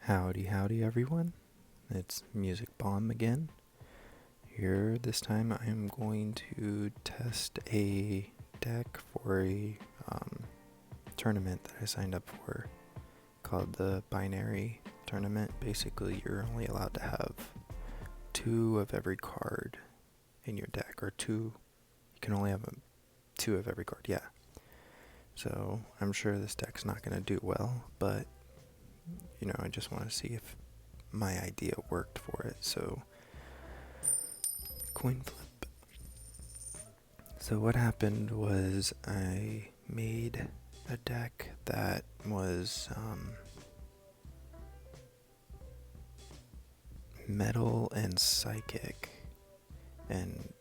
Howdy, howdy, everyone. It's Music Bomb again. Here, this time I am going to test a deck for a tournament that I signed up for called the Binary Tournament. Basically, you're only allowed to have two of every card in your deck, or two. You can only have two of every card, yeah. So, I'm sure this deck's not going to do well, but I just want to see if my idea worked for it. So, coin flip. So what happened was I made a deck that was metal and psychic, and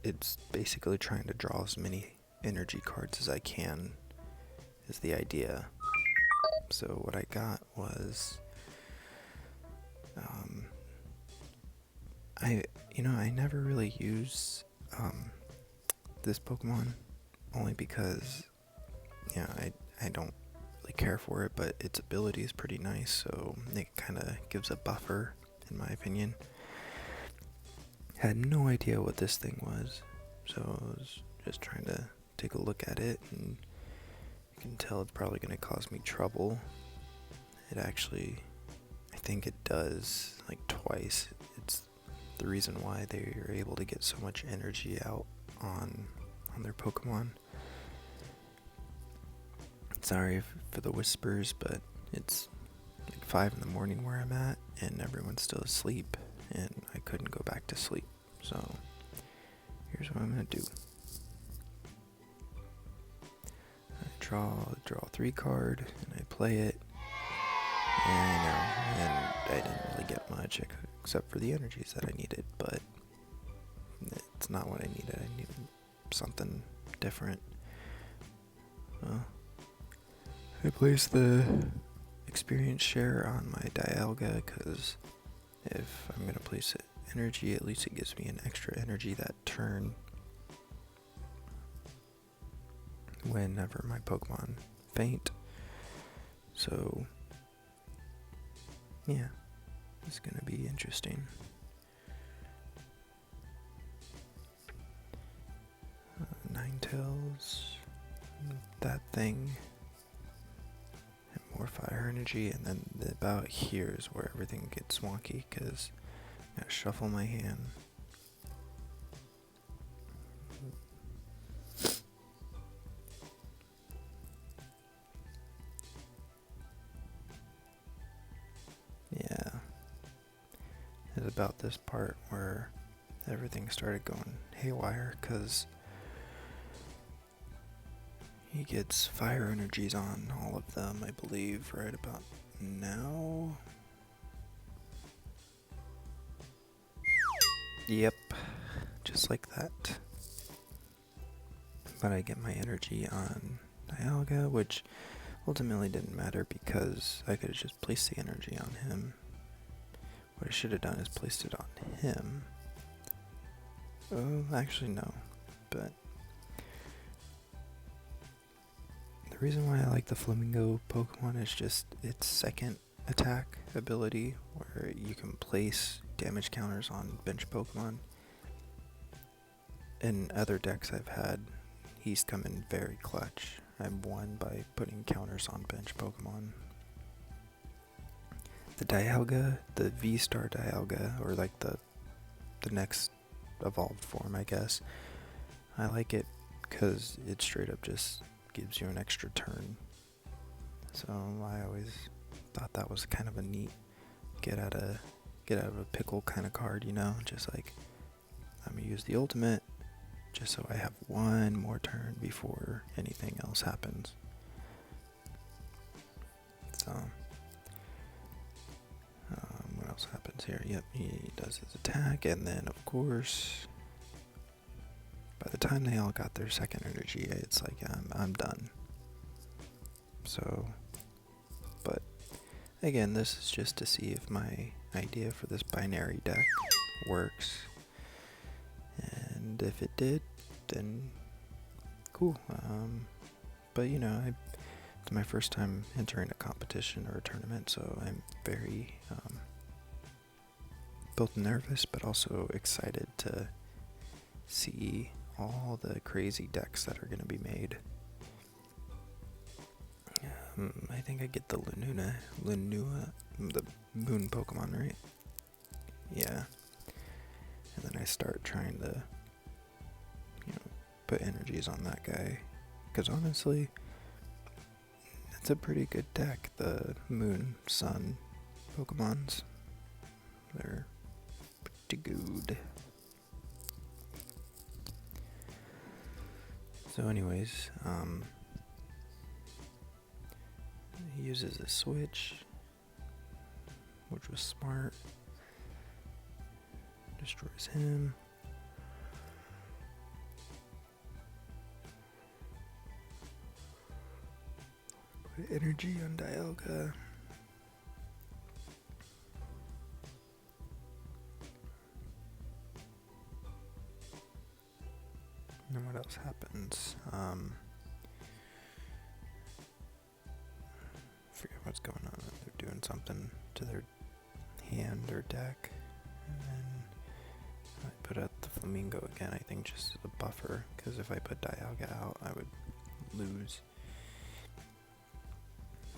it's basically trying to draw as many energy cards as I can is the idea. So what I got was I never really use this Pokemon, only because I don't really care for it, but its ability is pretty nice, so it kind of gives a buffer in my opinion. Had no idea what this thing was, so I was just trying to take a look at it, and you can tell it's probably going to cause me trouble. It actually, I think it does, like twice. It's the reason why they are able to get so much energy out on their Pokemon. Sorry for the whispers, but it's like 5 in the morning where I'm at, and everyone's still asleep, and I couldn't go back to sleep. So here's what I'm gonna do. I draw 3 card, and I play it. And I didn't really get much except for the energies that I needed, but it's not what I needed. I needed something different. I placed the experience share on my Dialga because if I'm going to place energy, at least it gives me an extra energy that turn whenever my Pokemon faint. So yeah, it's gonna be interesting. Ninetales, that thing, and more fire energy, and then about here is where everything gets wonky because I gotta shuffle my hand. Yeah, it's about this part where everything started going haywire because he gets fire energies on all of them, I believe, right about now. Yep, just like that. But I get my energy on Dialga, which ultimately didn't matter because I could have just placed the energy on him. What I should have done is placed it on him. Oh, actually no, but the reason why I like the Flamingo Pokemon is just its second attack ability, where you can place damage counters on bench Pokemon. In other decks I've had, he's come in very clutch. I've won by putting counters on bench Pokemon. The Dialga, the V-Star Dialga, or like the next evolved form, I guess, I like it because it straight up just gives you an extra turn. So I always thought that was kind of a neat get out of a pickle kind of card, just like I'm gonna use the ultimate just so I have one more turn before anything else happens. So what else happens here? Yep, he does his attack, and then of course by the time they all got their second energy, it's like I'm done. So, but again, this is just to see if my idea for this binary deck works, and if it did, then cool. But it's it's my first time entering a competition or a tournament, so I'm very both nervous but also excited to see all the crazy decks that are going to be made. I think I get the Lunua, the moon Pokemon, right? Yeah. And then I start trying to, put energies on that guy. Because honestly, it's a pretty good deck, the moon, sun Pokemons. They're pretty good. So anyways, he uses a switch, which was smart. Destroys him. Put energy on Dialga. And then what else happens? Forget what's going on. They're doing something to their hand or deck. And then I put out the Flamingo again, I think just as a buffer, because if I put Dialga out, I would lose.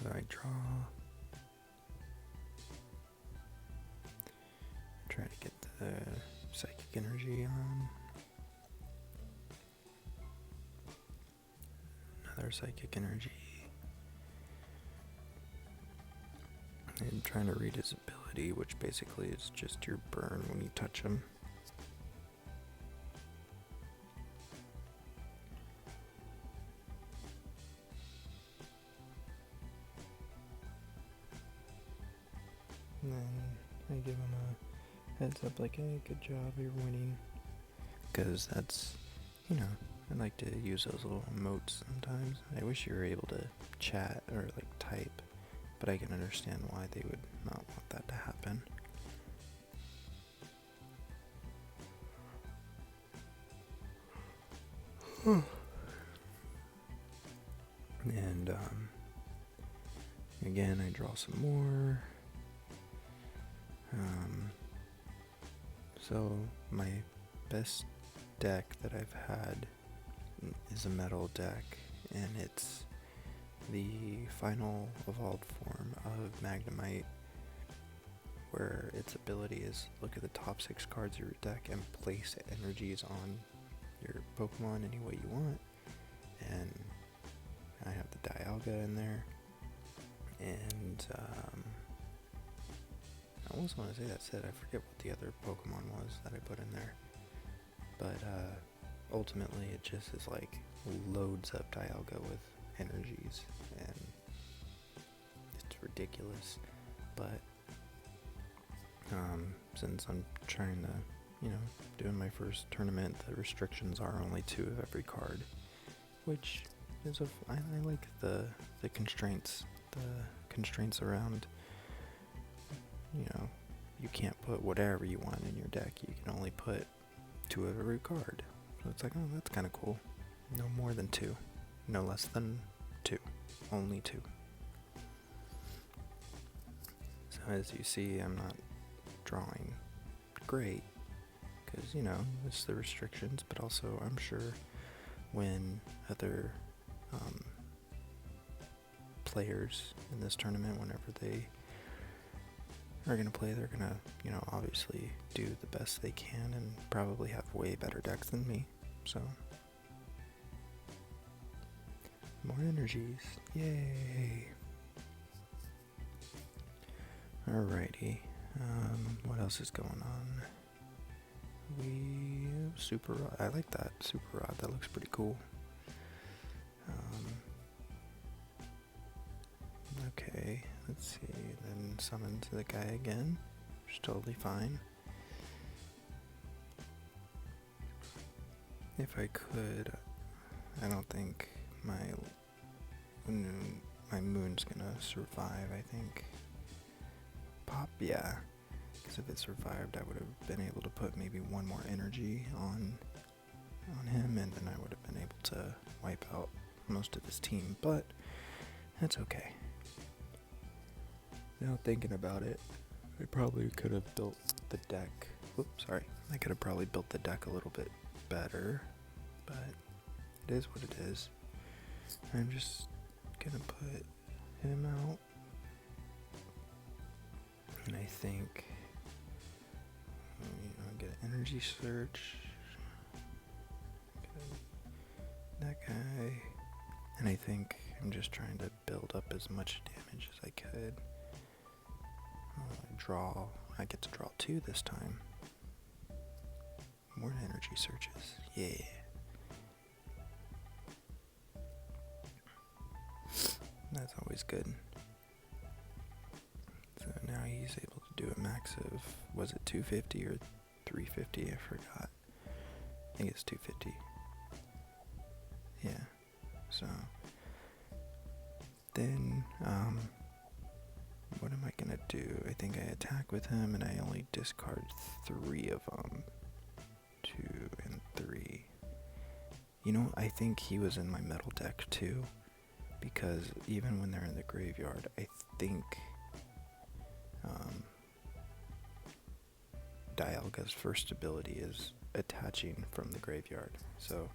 So I draw. Try to get the Psychic Energy on. Another Psychic Energy. And trying to read his ability, which basically is just your burn when you touch him. And then I give him a heads up like, hey, good job, you're winning. Because that's, I like to use those little emotes sometimes. I wish you were able to chat or like type, but I can understand why they would not want that to happen. And again, I draw some more. So my best deck that I've had is a metal deck, and it's the final evolved form of Magnemite, where its ability is look at the top 6 cards of your deck and place energies on your Pokemon any way you want. And I have the Dialga in there, and I almost want to say that's it. I forget what the other Pokemon was that I put in there, but ultimately it just is like loads up Dialga with energies, and it's ridiculous. But since I'm trying to, doing my first tournament, the restrictions are only 2 of every card, which is I like the constraints around. You can't put whatever you want in your deck. You can only put 2 of every card. So it's like, oh, that's kind of cool. No more than 2. No less than 2. Only 2. So as you see, I'm not drawing great. Because, it's the restrictions. But also, I'm sure when other players in this tournament, whenever they are going to play, they're going to, obviously do the best they can and probably have way better decks than me. So, more energies. Yay! Alrighty. What else is going on? Super Rod. I like that Super Rod. That looks pretty cool. Okay, let's see. Then summon to the guy again, which is totally fine. If I could, I don't think my moon's gonna survive. I think Pop, yeah. Because if it survived, I would have been able to put maybe 1 more energy on him, and then I would have been able to wipe out most of his team. But That's okay. Now thinking about it, I probably could have built the deck. Oops, sorry. I could have probably built the deck a little bit better, but it is what it is. I'm just gonna put him out, and I think get an energy search. That guy, and I think I'm just trying to build up as much damage as I could. Draw. I get to draw 2 this time. More energy searches. Yeah. That's always good. So now he's able to do a max of, was it 250 or 350? I forgot. I think it's 250. Yeah. So then, what am I gonna do? I think I attack with him and I only discard 3 of them. 2 and 3. You know, I think he was in my metal deck too, because even when they're in the graveyard, I think Dialga's first ability is attaching from the graveyard. So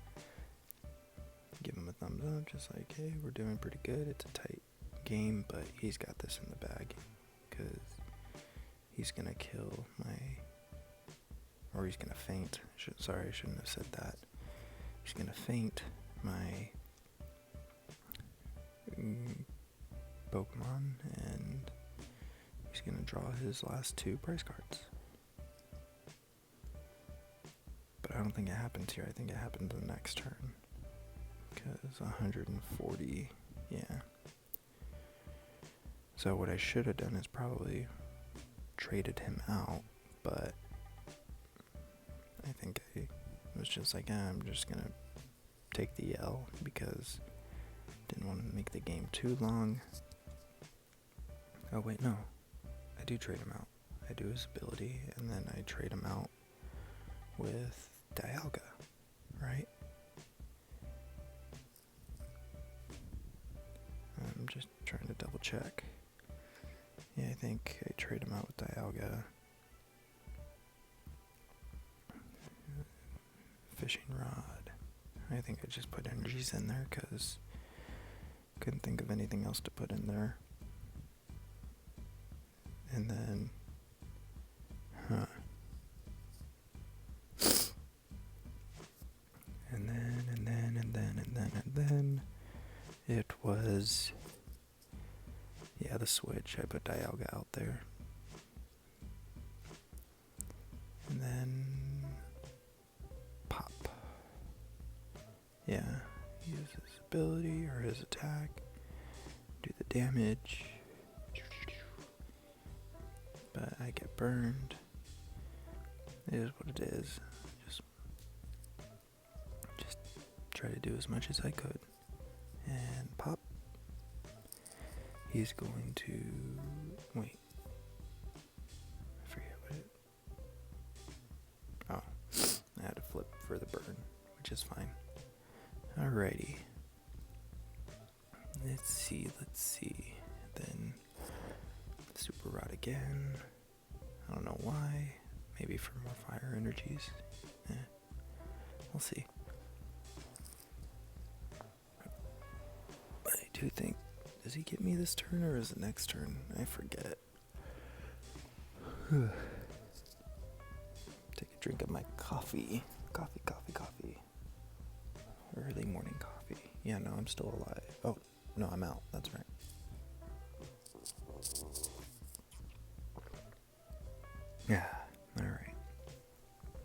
give him a thumbs up, just like, hey, we're doing pretty good. It's a tight game, but he's got this in the bag, because he's gonna kill or he's gonna feint. Sorry, I shouldn't have said that. He's gonna feint my Pokemon, and he's gonna draw his last 2 prize cards. But I don't think it happens here. I think it happens the next turn, because 140, yeah. So what I should have done is probably traded him out, but I think I was just like, I'm just gonna take the L, because I didn't want to make the game too long. Oh wait, no. I do trade him out. I do his ability, and then I trade him out with Dialga, right? I'm just trying to double check. Yeah, I think I trade him out with Dialga. Fishing rod. I think I just put energies in there because couldn't think of anything else to put in there. And then, and then it was, yeah, the switch. I put Dialga out there. And then pop. Yeah, use his ability or his attack, do the damage, but I get burned. It is what it is. Just try to do as much as I could. And pop. He's going to, wait, I forget what it, oh, I had to flip for the burn, which is fine. Alrighty. Let's see. Then Super Rod again. I don't know why. Maybe for more fire energies. We'll see. But I do think, does he get me this turn or is it next turn? I forget. Take a drink of my coffee. Coffee. Early morning coffee. Yeah, no, I'm still alive. Oh, no, I'm out. That's right. Yeah, alright.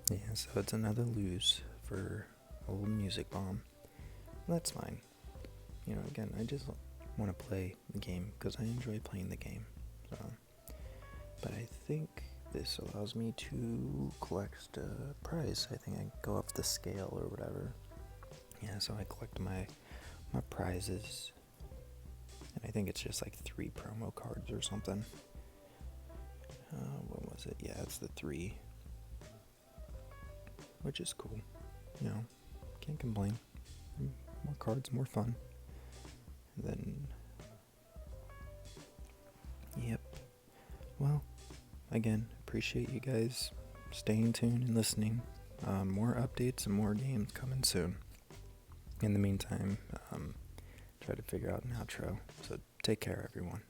Yeah, so it's another lose for old Music Bomb. That's fine. You know, again, I just want to play the game because I enjoy playing the game. So, but I think this allows me to collect a prize. I think I go up the scale or whatever. Yeah, so I collect my prizes. And I think it's just like 3 promo cards or something. What was it? Yeah, it's the 3. Which is cool. You know, can't complain. More cards, more fun. And then Yep. Well, again, appreciate you guys staying tuned and listening. More updates and more games coming soon. In the meantime, try to figure out an outro. So take care, everyone.